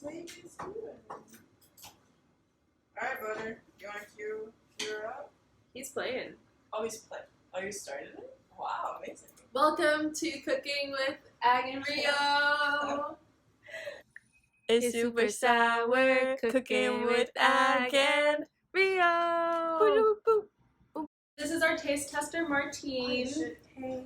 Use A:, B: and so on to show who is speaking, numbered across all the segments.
A: Baby's good. Alright, Butter. You want to cue her up?
B: He's playing.
A: Oh, he's playing. Oh, you started it? Wow, amazing.
B: Welcome to Cooking with Ag and Rio.
C: It's super sour, cooking with Ag and Rio.
B: This is our taste tester, Martine.
A: Hey.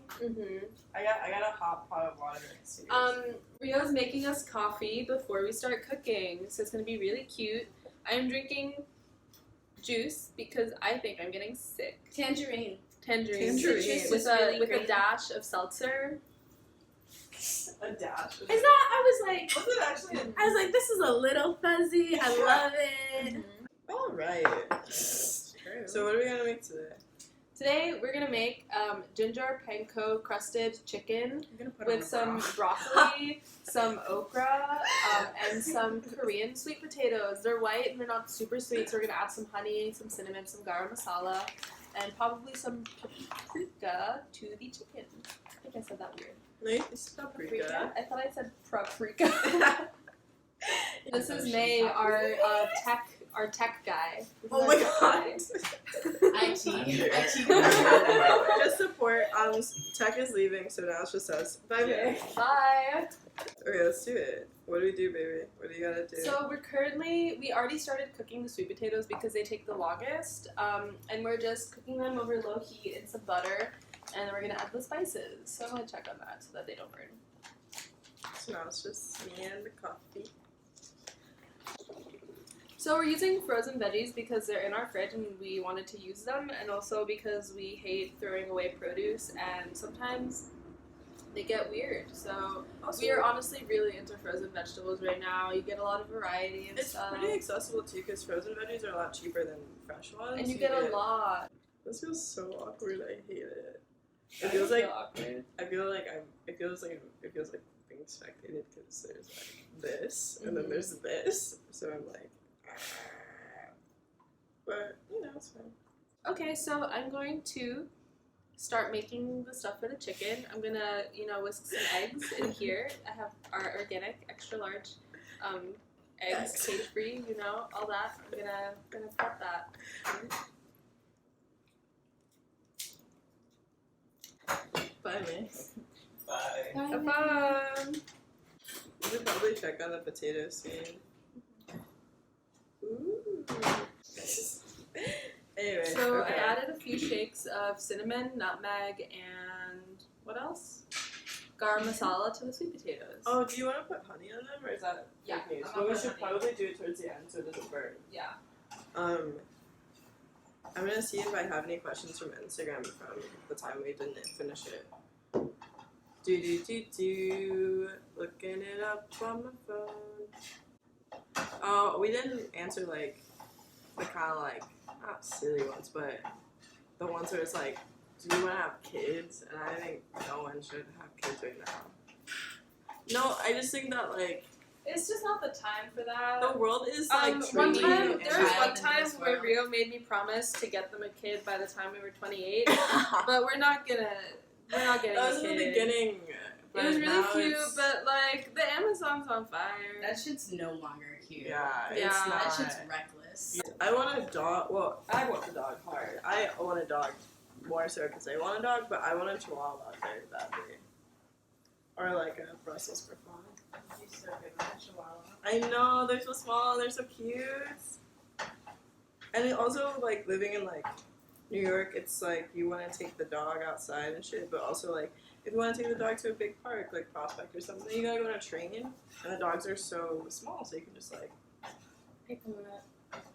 A: I got a hot pot of water.
B: Rio's making us coffee before we start cooking, so it's gonna be really cute. I'm drinking juice because I think I'm getting sick.
C: Tangerine.
B: Tangerine.
A: Tangerine.
B: With a dash of seltzer.
A: A dash.
C: Is that? I was like,
A: Was it actually?
C: I was like, this is a little fuzzy. I love it.
A: All right. So what are we gonna make today?
B: Today we're gonna make ginger panko crusted chicken
A: I'm gonna put
B: with some broccoli, some okra, and some Korean sweet potatoes. They're white and they're not super sweet, so we're gonna add some honey, some cinnamon, some garam masala, and probably some paprika to the chicken. I think I said that weird.
A: No, you said paprika.
B: I thought I said paprika. This is May, our tech guy. This is
A: Oh
B: our
A: my
B: tech
A: god.
C: IT.
A: Just support. Tech is leaving, so now it's just us. Bye, May.
B: Bye.
A: Okay, let's do it. What do we do, baby? What do you gotta do?
B: So we already started cooking the sweet potatoes because they take the longest, and we're just cooking them over low heat in some butter, and then we're gonna add the spices. So I'm gonna check on that so that they don't burn.
A: So now it's just me and the coffee.
B: So we're using frozen veggies because they're in our fridge and we wanted to use them, and also because we hate throwing away produce and sometimes they get weird. So
A: Also,
B: we are honestly really into frozen vegetables right now. You get a lot of variety and
A: it's
B: stuff.
A: pretty accessible too because frozen veggies are a lot cheaper than fresh ones.
B: And you get a lot.
A: This feels so awkward. I hate it.
B: I
A: It feels
B: feel
A: like
B: awkward.
A: It feels like being spectated because there's like this and then there's this. So I'm like, but you know it's fine.
B: Okay, so I'm going to start making the stuff for the chicken. I'm gonna, whisk some eggs in here. I have our organic, extra large eggs,
A: Yes.
B: cage free, all that. I'm gonna prep that.
A: Bye, May.
C: Bye.
B: Have fun.
A: You should probably check on the potato scene. Ooh. Anyway.
B: So
A: okay.
B: I added a few shakes of cinnamon, nutmeg, and what else? Garam masala to the sweet potatoes.
A: Oh, do you want to put honey on them, or is that
B: Yeah,
A: fake news?
B: I'm
A: But
B: gonna
A: we
B: put
A: should
B: honey.
A: probably do it towards the end so it doesn't burn.
B: Yeah.
A: I'm gonna see if I have any questions from Instagram from the time we didn't finish it. Looking it up on my phone. Oh, we didn't answer like the kind of like not silly ones, but the ones where it's like, do you want to have kids? And I think no one should have kids right now. No, I just think that like
B: It's just not the time for that.
A: the world is like
B: One
A: treating
B: time,
A: you
B: there was
C: child
B: one
C: into
B: time
C: this
B: where
C: world.
B: Rio made me promise to get them a kid by the time we were 28, but we're not getting
A: That was
B: a
A: in
B: kid.
A: the beginning.
B: It was really
A: now
B: cute,
A: it's-
B: but like the Amazon's on fire.
C: That shit's no longer cute.
A: yeah,
B: Yeah,
A: it's
B: that
A: not.
C: That shit's reckless.
A: I want a dog. Well, I want a dog hard. I want a dog more so because I want a dog, but I want a Chihuahua very badly, or like a Brussels Griffon.
C: You're so good with that chihuahua.
A: I know they're so small and they're so cute. And it also like living in like New York, it's like you want to take the dog outside and shit, but also like if you want to take the dog to a big park like Prospect or something, you gotta go on a train, and the dogs are so small, so you can just like
C: Pick them up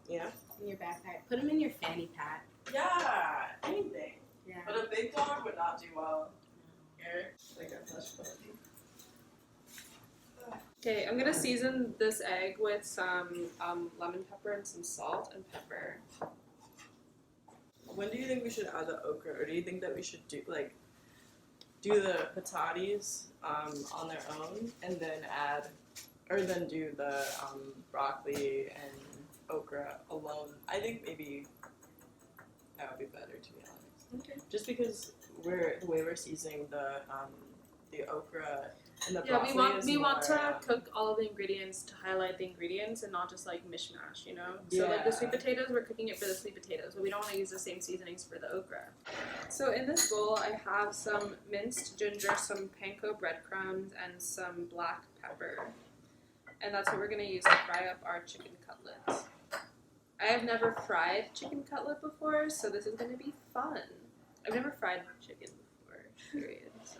C: in your backpack. Put them in your fanny pack.
A: yeah, anything.
C: Yeah.
A: But a big dog would not do well here. Like a flesh puppy.
B: Okay, I'm gonna season this egg with some lemon pepper and some salt and pepper.
A: When do you think we should add the okra, or do you think that we should do the patatis on their own, and then then do the broccoli and okra alone? I think maybe that would be better, to be honest.
B: Okay.
A: Just because the way we're seasoning the okra And the
B: Yeah, we
A: broccoli is
B: want to
A: more,
B: cook all of the ingredients to highlight the ingredients and not just like mishmash, you know? So like the sweet potatoes, we're cooking it for the sweet potatoes, but we don't want to use the same seasonings for the okra. So in this bowl, I have some minced ginger, some panko breadcrumbs, and some black pepper. And that's what we're going to use to fry up our chicken cutlets. I have never fried chicken cutlet before, so this is going to be fun. I've never fried chicken before, period. So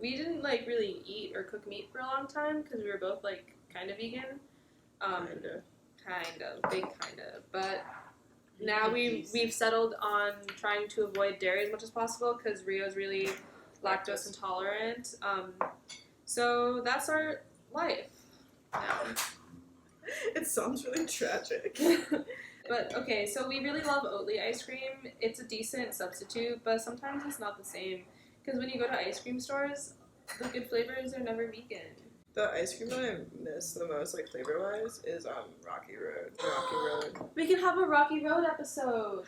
B: we didn't like really eat or cook meat for a long time because we were both like kind of vegan. Big kind of. But now we've settled on trying to avoid dairy as much as possible because Rio's really lactose intolerant. So that's our life now.
A: It sounds really tragic.
B: But okay, so we really love Oatly ice cream. It's a decent substitute, but sometimes it's not the same. Because when you go to ice cream stores, the good flavors are never vegan.
A: The ice cream that I miss the most, like flavor-wise, is Rocky Road. Rocky Road.
B: We can have a Rocky Road episode.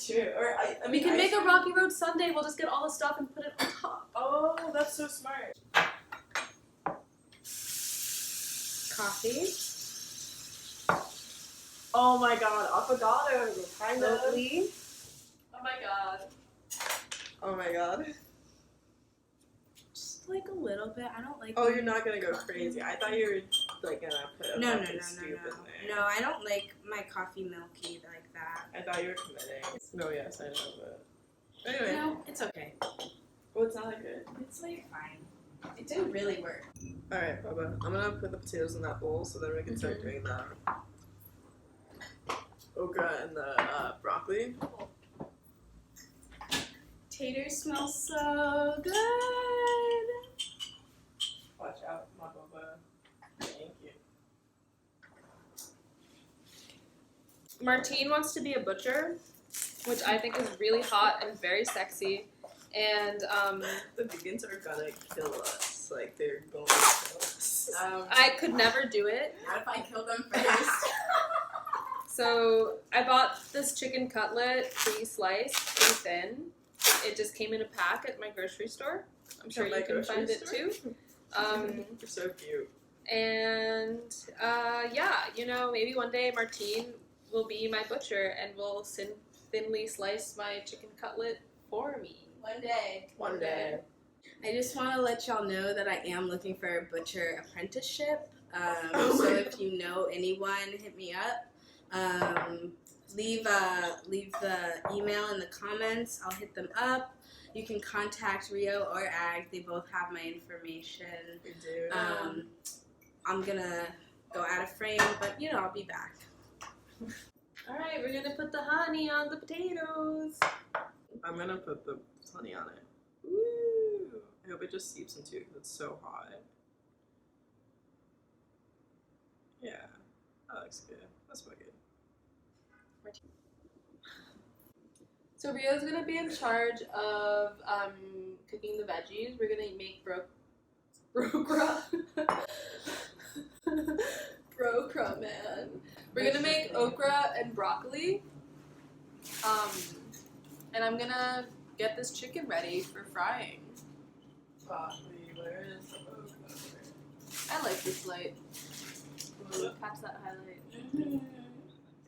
A: True. Or
B: We can make a Rocky Road sundae. We'll just get all the stuff and put it on top.
A: Oh, that's so smart.
B: Coffee.
A: Oh my god, affogato. Kind of.
B: Oatly. Oh my god.
A: Oh my god.
C: Just like a little bit. I don't like.
A: Oh, you're not gonna go crazy. I thought you were like gonna put a fucking scoop in there.
C: No, I don't like my coffee milky like that.
A: I thought you were committing. No, yes, I know, but anyway.
C: No, it's okay.
A: Well, it's not that good.
C: It's like fine. It didn't really work.
A: All right, Bubba. I'm gonna put the potatoes in that bowl so then we can start doing the okra and the broccoli.
C: Taters smell so good.
A: Watch out, my Bubba. Thank you.
B: Martine wants to be a butcher, which I think is really hot and very sexy. And
A: The vegans are gonna kill us. Like, they're going to kill us.
B: I could never do it.
C: What if I kill them first?
B: So I bought this chicken cutlet pre-sliced, pretty thin. It just came in a pack at my grocery store. I'm sure you can find it too.
A: You're so cute.
B: And yeah, you know, maybe one day Martine will be my butcher and will thinly slice my chicken cutlet for me.
C: One day.
A: One day.
C: I just want to let y'all know that I am looking for a butcher apprenticeship.
A: Oh
C: So
A: my
C: if you know anyone, hit me up. Leave the email in the comments. I'll hit them up. You can contact Rio or Ag. They both have my information.
A: We do.
C: I'm gonna go out of frame, but you know I'll be back.
B: All right, we're gonna put the honey on the potatoes.
A: I'm gonna put the honey on it. Woo! I hope it just seeps into it because it's so hot. Yeah, that looks good. That's what good.
B: So Rio's gonna be in charge of cooking the veggies. We're gonna make Brokra, man. We're gonna make okra and broccoli. And I'm gonna get this chicken ready for frying.
A: Broccoli, where is the okra?
B: I like this light. Ooh, catch that highlight.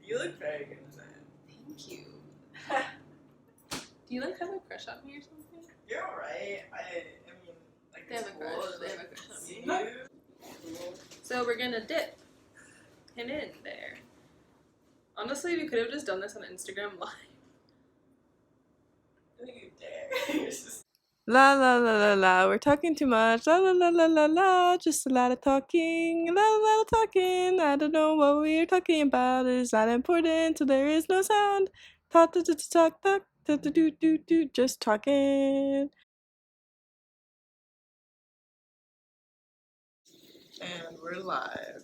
A: You look very good in that.
B: Thank you. Do you like have a crush on me or something?
A: You're alright. I mean, like,
B: They have a
A: it's
B: crush.
A: cool.
B: They have a crush on me.
A: Cool.
B: So we're gonna dip him in there. Honestly, we could have just done this on Instagram Live.
A: Don't you dare. La la la la la, we're talking too much. La la la la la la, just a lot of talking. La la la talking. I don't know what we're talking about. It's not important, so there is no sound. Talk, talk, talk, talk, talk, talk, do, do, do, just talking. And we're live.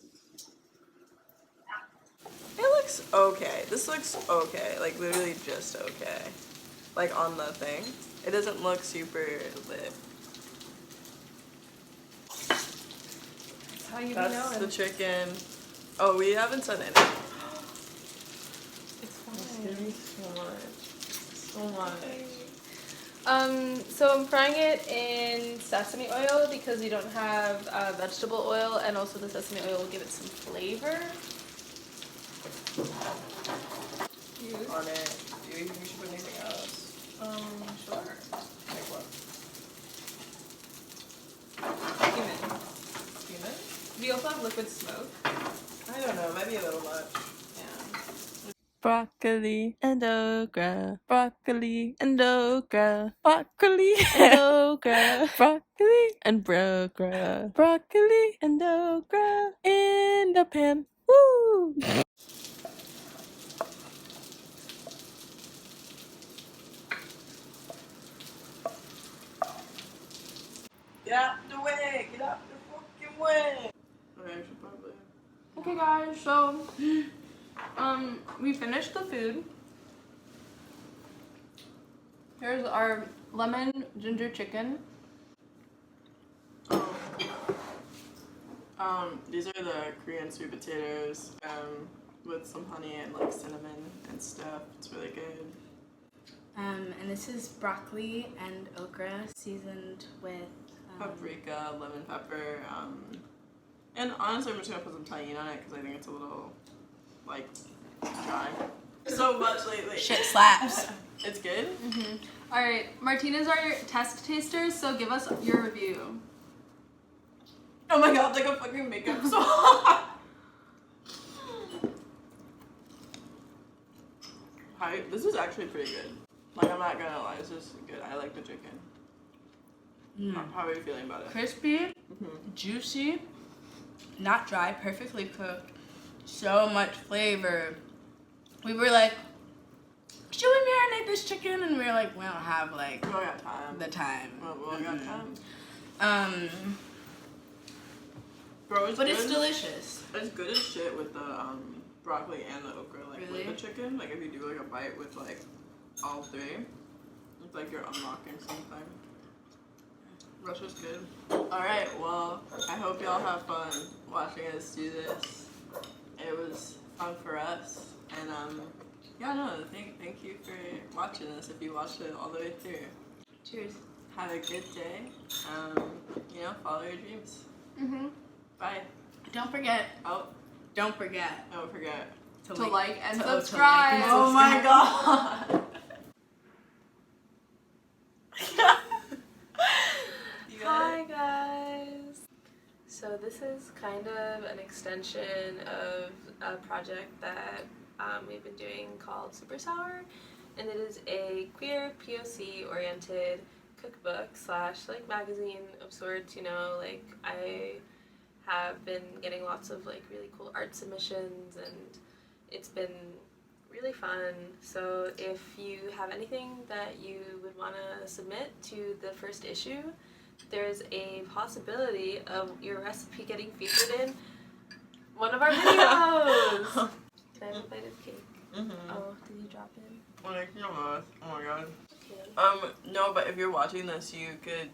A: It looks okay. This looks okay. Like, literally just okay. Like, on the thing. It doesn't look super lit.
B: That's how you
A: That's the chicken. Oh, we haven't said anything.
B: It's
A: It's
B: fine.
A: giving me so much. So much.
B: So I'm frying it in sesame oil because we don't have vegetable oil, and also the sesame oil will give it some flavor.
A: On it. Do you think we should put anything else?
B: Sure.
A: Like what?
B: Cumin.
A: Cumin?
B: We also have liquid smoke.
A: I don't know, maybe a little much.
B: Yeah.
A: Broccoli and okra, broccoli and okra, broccoli and okra, broccoli and okra, broccoli and okra in the pan. Woo! Get out the way! Get out the fucking way! Okay, I should probably.
B: Okay, guys. So, we finished the food. Here's our lemon ginger chicken.
A: These are the Korean sweet potatoes, with some honey and like cinnamon and stuff. It's really good.
C: And this is broccoli and okra seasoned with
A: Paprika, lemon pepper, and honestly I'm just gonna put some tajin on it because I think it's a little, like, dry. So much lately.
C: shit slaps.
A: It's good?
B: Alright, Martina's our test taster, so give us your review.
A: Oh my god, it's like a fucking makeup song. Hi, this is actually pretty good. Like, I'm not gonna lie, this is good. I like the chicken. How are you feeling about it?
C: Crispy, juicy, not dry, perfectly cooked. So much flavor. We were like, should we marinate this chicken? And we were like, we don't have like
A: We don't got time.
C: the time.
A: We got time. Bro, it's
C: But
A: good.
C: it's delicious.
A: It's good as shit with the broccoli and the okra, like
C: Really?
A: with the chicken. Like if you do like a bite with like all three, it's like you're unlocking something. Rush is good. Alright, well, I hope y'all have fun watching us do this. It was fun for us. And yeah, no, thank you for watching this if you watched it all the way through.
C: Cheers.
A: Have a good day. Follow your dreams. Bye.
C: Don't forget.
A: Oh,
C: Don't forget
A: don't forget.
B: To like and
C: to like
B: subscribe.
C: and
A: Oh my god.
B: Hi guys! So this is kind of an extension of a project that we've been doing called Super Sour, and it is a queer POC oriented cookbook / like magazine of sorts. Like I have been getting lots of like really cool art submissions, and it's been really fun. So if you have anything that you would want to submit to the first issue, there's a possibility of your recipe getting featured in one of our videos. Can I have a bite of cake? Oh, did you drop it?
A: Oh my god.
B: Okay.
A: No, but if you're watching this, you could.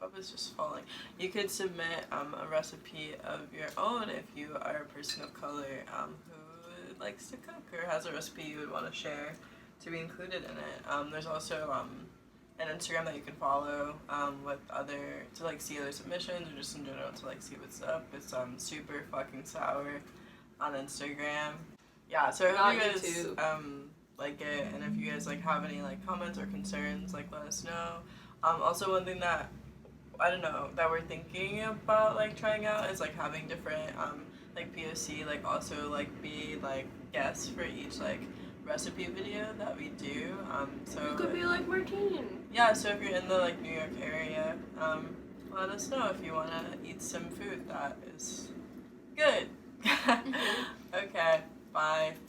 A: Bubba's just falling. You could submit a recipe of your own if you are a person of color who likes to cook or has a recipe you would want to share to be included in it. There's also an Instagram that you can follow with to like see other submissions or just in general to like see what's up. It's super fucking sour on Instagram. Yeah, so I hope you guys
B: YouTube.
A: like it, and if you guys like have any like comments or concerns, like let us know. Also one thing that I don't know that we're thinking about like trying out is like having different like POC like also like be like guests for each like recipe video that we do. So
B: You could be like Martine.
A: yeah, so if you're in the like New York area, let us know if you want to eat some food that is good. Okay, bye.